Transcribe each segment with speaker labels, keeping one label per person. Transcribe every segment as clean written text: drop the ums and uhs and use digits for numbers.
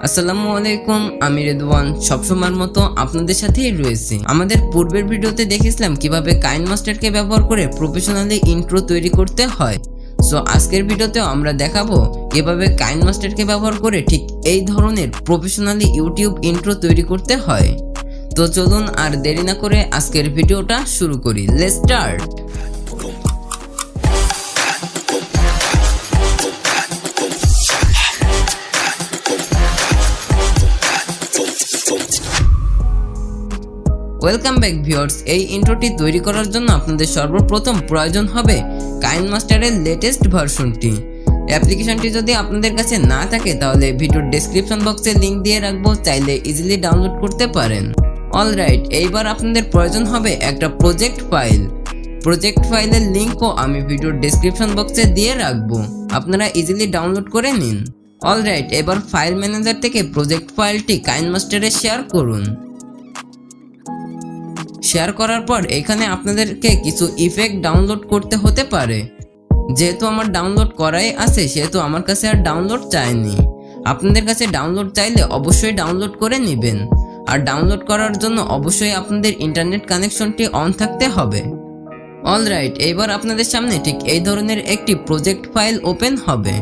Speaker 1: আসসালামু আলাইকুম, আমি রাদওয়ান সবসময়ের মতো আপনাদের সাথেই রয়েছি। আমাদের পূর্বের ভিডিওতে দেখেছিলাম কিভাবে কাইনমাস্টারকে ব্যবহার করে প্রফেশনালি ইন্ট্রো তৈরি করতে হয়। সো আজকের ভিডিওতেও আমরা দেখাবো কিভাবে কাইনমাস্টারকে ব্যবহার করে ঠিক এই ধরনের প্রফেশনালি ইউটিউব ইন্ট্রো তৈরি করতে হয়। তো চলুন আর দেরি না করে আজকের ভিডিওটা শুরু করি। Let's start. Welcome back viewers. এই ইন্ট্রোটি তৈরি করার জন্য আপনাদের সর্বপ্রথম প্রয়োজন হবে কাইনমাস্টারের লেটেস্ট ভার্সনটি। অ্যাপ্লিকেশনটি যদি আপনাদের কাছে না থাকে তাহলে ভিডিওর ডেসক্রিপশন বক্সে লিংক দিয়ে রাখবো, চাইলে ইজিলি ডাউনলোড করতে পারেন। অলরাইট, এইবার আপনাদের প্রয়োজন হবে একটা প্রজেক্ট ফাইল। প্রজেক্ট ফাইলের লিংকও আমি ভিডিওর ডেসক্রিপশন বক্সে দিয়ে রাখবো, আপনারা ইজিলি ডাউনলোড করে নিন। অলরাইট, এবার ফাইল ম্যানেজার থেকে প্রজেক্ট ফাইলটি কাইনমাস্টারে শেয়ার করুন। শেয়ার করার পর এখানে আপনাদেরকে কিছু ইফেক্ট ডাউনলোড করতে হতে পারে। যেহেতু আমার ডাউনলোড করাই আছে সেহেতু আমার কাছে আর ডাউনলোড চাইনি। আপনাদের কাছে ডাউনলোড চাইলে অবশ্যই ডাউনলোড করে নেবেন। আর ডাউনলোড করার জন্য অবশ্যই আপনাদের ইন্টারনেট কানেকশনটি অন থাকতে হবে। অলরাইট, এবার আপনাদের সামনে ঠিক এই ধরনের একটি প্রজেক্ট ফাইল ওপেন হবে।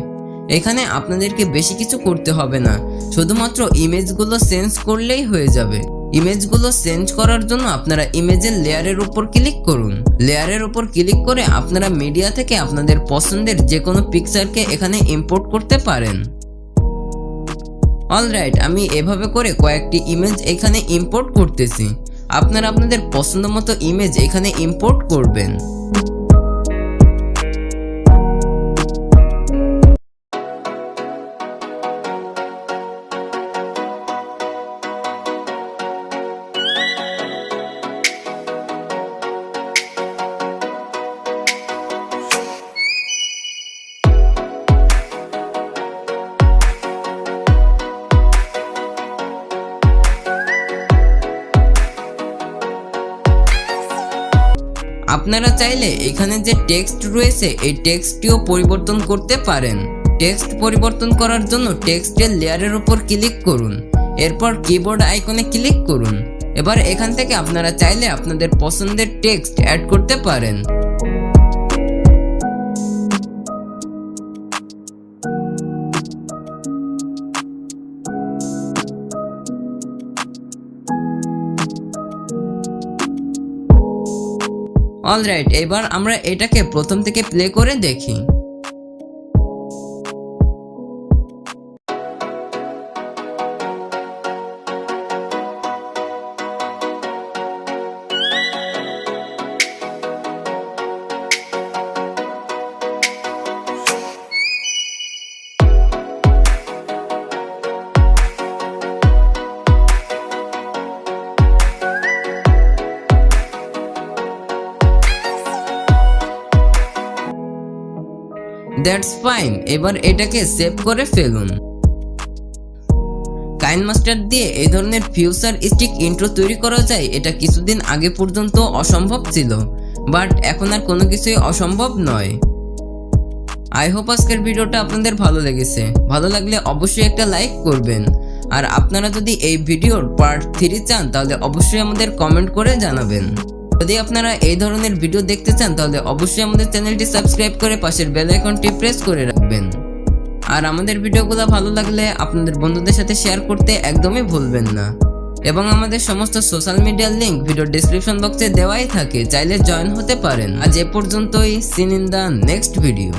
Speaker 1: এখানে আপনাদেরকে বেশি কিছু করতে হবে না, শুধুমাত্র ইমেজগুলো চেঞ্জ করলেই হয়ে যাবে। ইমেজগুলো চেঞ্জ করার জন্য আপনারা ইমেজের লেয়ারের উপর ক্লিক করুন। লেয়ারের উপর ক্লিক করে আপনারা মিডিয়া থেকে আপনাদের পছন্দের যে কোনো পিকচারকে এখানে ইম্পোর্ট করতে পারেন। অলরাইট, আমি এভাবে করে কয়েকটি ইমেজ এখানে ইম্পোর্ট করতেছি। আপনারা আপনাদের পছন্দ মতো ইমেজ এখানে ইম্পোর্ট করবেন। আপনারা চাইলে এখানে যে টেক্সট রয়েছে এই টেক্সটটিও পরিবর্তন করতে পারেন। টেক্সট পরিবর্তন করার জন্য টেক্সটের লেয়ারের উপর ক্লিক করুন, এরপর কিবোর্ড আইকনে ক্লিক করুন। এবার এখান থেকে আপনারা চাইলে আপনাদের পছন্দের টেক্সট অ্যাড করতে পারেন। অলরাইট, এবার আমরা এটাকে প্রথম থেকে প্লে করে দেখি। দ্যাটস ফাইন, এবার এটাকে সেভ করে ফেলুন। কাইনমাস্টার দিয়ে এই ধরনের ফিউচারিস্টিক ইন্ট্রো তৈরি করা যায়, এটা কিছুদিন আগে পর্যন্ত অসম্ভব ছিল, বাট এখন আর কোনো কিছুই অসম্ভব নয়। আই হোপ আজকের ভিডিওটা আপনাদের ভালো লেগেছে। ভালো লাগলে অবশ্যই একটা লাইক করবেন। আর আপনারা যদি এই ভিডিওর পার্ট 3 চান তাহলে অবশ্যই আমাদের কমেন্ট করে জানাবেন। যদি আপনারা এই ধরনের ভিডিও দেখতে চান তাহলে অবশ্যই আমাদের চ্যানেলটি সাবস্ক্রাইব করে পাশের বেল আইকনটি প্রেস করে রাখবেন। আর আমাদের ভিডিওগুলো ভালো লাগলে আপনাদের বন্ধুদের সাথে শেয়ার করতে একদমই ভুলবেন না। এবং আমাদের সমস্ত সোশ্যাল মিডিয়ার লিংক ভিডিওর ডেসক্রিপশন বক্সে দেওয়াই থাকে, চাইলে জয়েন হতে পারেন। আজ এ পর্যন্তই। Seen in the next video.